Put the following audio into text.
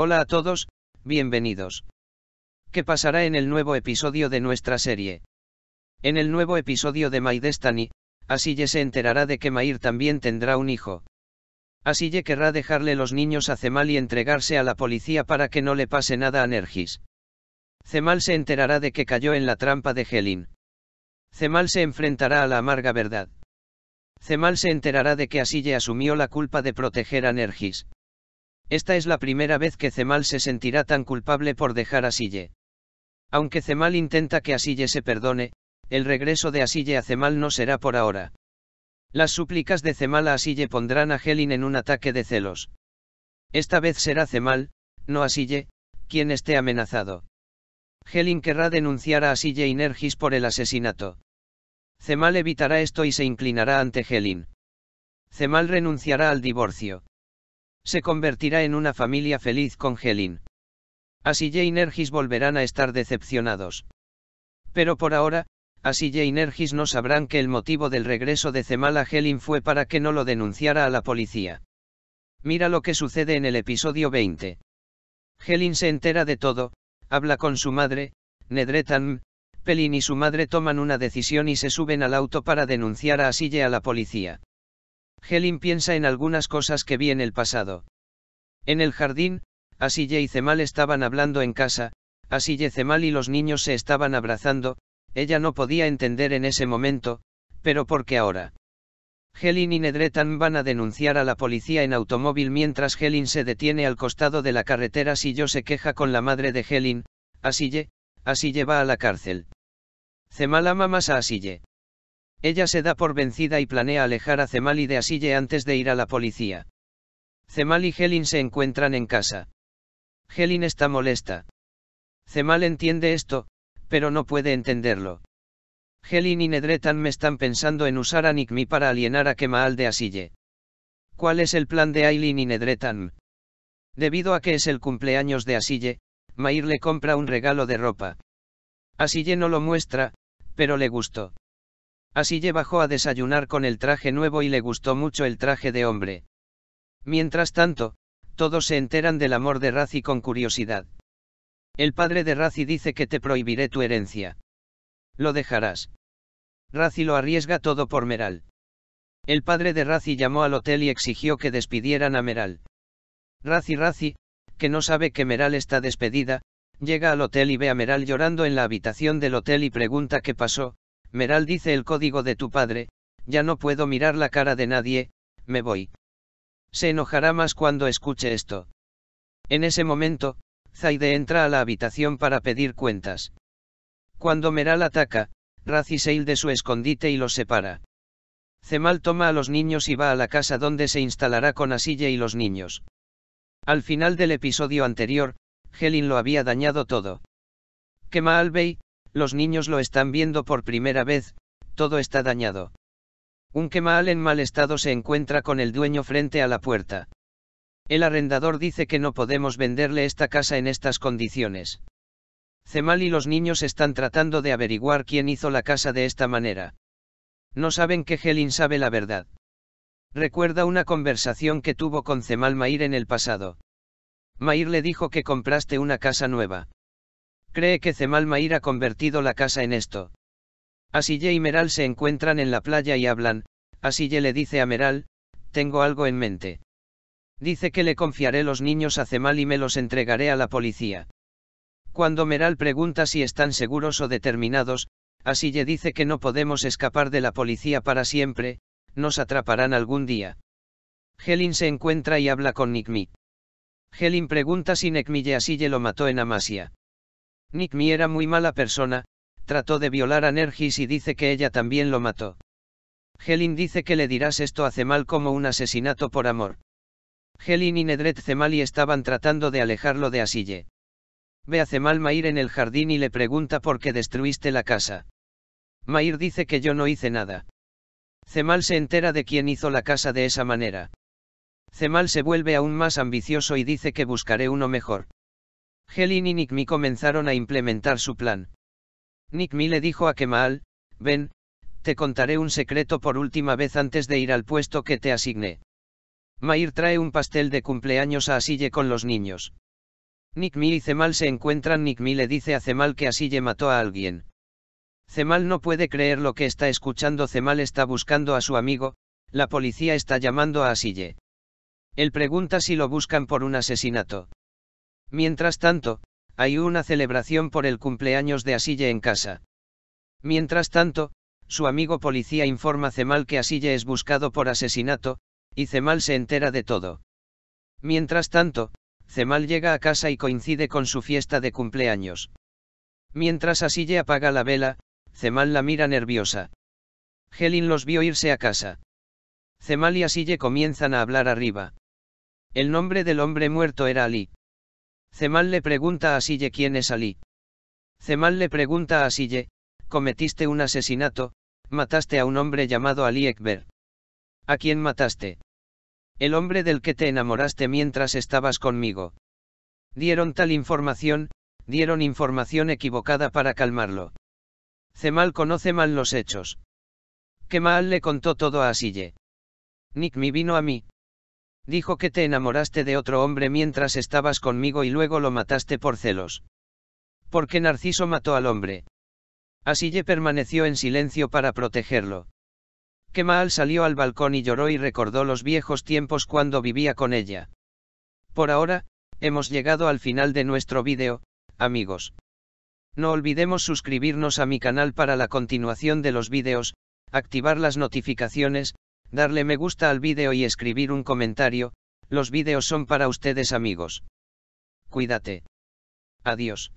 Hola a todos, bienvenidos. ¿Qué pasará en el nuevo episodio de nuestra serie? En el nuevo episodio de My Destiny, Asille se enterará de que Mair también tendrá un hijo. Asille querrá dejarle los niños a Zemal y entregarse a la policía para que no le pase nada a Nergis. Zemal se enterará de que cayó en la trampa de Helin. Zemal se enfrentará a la amarga verdad. Zemal se enterará de que Asille asumió la culpa de proteger a Nergis. Esta es la primera vez que Zemal se sentirá tan culpable por dejar a Asille. Aunque Zemal intenta que Asille se perdone, el regreso de Asille a Zemal no será por ahora. Las súplicas de Zemal a Asille pondrán a Helin en un ataque de celos. Esta vez será Zemal, no Asille, quien esté amenazado. Helin querrá denunciar a Asille y Nergis por el asesinato. Zemal evitará esto y se inclinará ante Helin. Zemal renunciará al divorcio. Se convertirá en una familia feliz con Helin. Asille y Nergis volverán a estar decepcionados. Pero por ahora, Asille y Nergis no sabrán que el motivo del regreso de Zemal a Helin fue para que no lo denunciara a la policía. Mira lo que sucede en el episodio 20. Helin se entera de todo, habla con su madre, Nedretan, Pelin y su madre toman una decisión y se suben al auto para denunciar a Asille a la policía. Helin piensa en algunas cosas que vi en el pasado. En el jardín, Asille y Zemal estaban hablando en casa, Asille, Zemal y los niños se estaban abrazando, ella no podía entender en ese momento, pero ¿por qué ahora? Helin y Nedretan van a denunciar a la policía en automóvil mientras Helin se detiene al costado de la carretera. Sillo se queja con la madre de Helin, Asille va a la cárcel. Zemal ama más a Asille. Ella se da por vencida y planea alejar a Zemal y de Asille antes de ir a la policía. Zemal y Helin se encuentran en casa. Helin está molesta. Zemal entiende esto, pero no puede entenderlo. Helin y Nedretan me están pensando en usar a Nikmi para alienar a Kemaal de Asille. ¿Cuál es el plan de Aylin y Nedretan? Debido a que es el cumpleaños de Asille, Mair le compra un regalo de ropa. Asille no lo muestra, pero le gustó. Asille bajó a desayunar con el traje nuevo y le gustó mucho el traje de hombre. Mientras tanto, todos se enteran del amor de Razi con curiosidad. El padre de Razi dice que te prohibiré tu herencia. Lo dejarás. Razi lo arriesga todo por Meral. El padre de Razi llamó al hotel y exigió que despidieran a Meral. Razi, que no sabe que Meral está despedida, llega al hotel y ve a Meral llorando en la habitación del hotel y pregunta qué pasó. Meral dice: el código de tu padre, ya no puedo mirar la cara de nadie, me voy. Se enojará más cuando escuche esto. En ese momento, Zaide entra a la habitación para pedir cuentas. Cuando Meral ataca, Razi sale de su escondite y los separa. Zemal toma a los niños y va a la casa donde se instalará con Asille y los niños. Al final del episodio anterior, Helin lo había dañado todo. Kemaal Bey, los niños lo están viendo por primera vez, todo está dañado. Un Kemaal en mal estado se encuentra con el dueño frente a la puerta. El arrendador dice que no podemos venderle esta casa en estas condiciones. Zemal y los niños están tratando de averiguar quién hizo la casa de esta manera. No saben que Helin sabe la verdad. Recuerda una conversación que tuvo con Zemal Mair en el pasado. Mair le dijo que compraste una casa nueva. Cree que Zemal Mair ha convertido la casa en esto. Asille y Meral se encuentran en la playa y hablan. Asille le dice a Meral: tengo algo en mente. Dice que le confiaré los niños a Zemal y me los entregaré a la policía. Cuando Meral pregunta si están seguros o determinados, Asille dice que no podemos escapar de la policía para siempre, nos atraparán algún día. Helin se encuentra y habla con Nikmi. Helin pregunta si Nikmi y Asille lo mató en Amasia. Nikmi era muy mala persona, trató de violar a Nergis y dice que ella también lo mató. Helin dice que le dirás esto a Zemal como un asesinato por amor. Helin y Nedret Zemali estaban tratando de alejarlo de Asille. Ve a Zemal Mair en el jardín y le pregunta por qué destruiste la casa. Mair dice que yo no hice nada. Zemal se entera de quién hizo la casa de esa manera. Zemal se vuelve aún más ambicioso y dice que buscaré uno mejor. Helin y Nikmi comenzaron a implementar su plan. Nikmi le dijo a Kemaal: ven, te contaré un secreto por última vez antes de ir al puesto que te asigné. Mair trae un pastel de cumpleaños a Asille con los niños. Nikmi y Cemal se encuentran. Nikmi le dice a Cemal que Asille mató a alguien. Cemal no puede creer lo que está escuchando. Cemal está buscando a su amigo, la policía está llamando a Asille. Él pregunta si lo buscan por un asesinato. Mientras tanto, hay una celebración por el cumpleaños de Asille en casa. Mientras tanto, su amigo policía informa a Cemal que Asille es buscado por asesinato, y Cemal se entera de todo. Mientras tanto, Cemal llega a casa y coincide con su fiesta de cumpleaños. Mientras Asille apaga la vela, Cemal la mira nerviosa. Helin los vio irse a casa. Cemal y Asille comienzan a hablar arriba. El nombre del hombre muerto era Ali. Cemal le pregunta a Asille quién es Ali. Cemal le pregunta a Asille, cometiste un asesinato, mataste a un hombre llamado Ali Ekber. ¿A quién mataste? El hombre del que te enamoraste mientras estabas conmigo. Dieron información equivocada para calmarlo. Cemal conoce mal los hechos. Kemal le contó todo a Asille. Nikmi vino a mí. Dijo que te enamoraste de otro hombre mientras estabas conmigo y luego lo mataste por celos. ¿Por qué Narciso mató al hombre? Asille permaneció en silencio para protegerlo. Kemal salió al balcón y lloró y recordó los viejos tiempos cuando vivía con ella. Por ahora, hemos llegado al final de nuestro vídeo, amigos. No olvidemos suscribirnos a mi canal para la continuación de los vídeos, activar las notificaciones, darle me gusta al vídeo y escribir un comentario. Los vídeos son para ustedes, amigos. Cuídate. Adiós.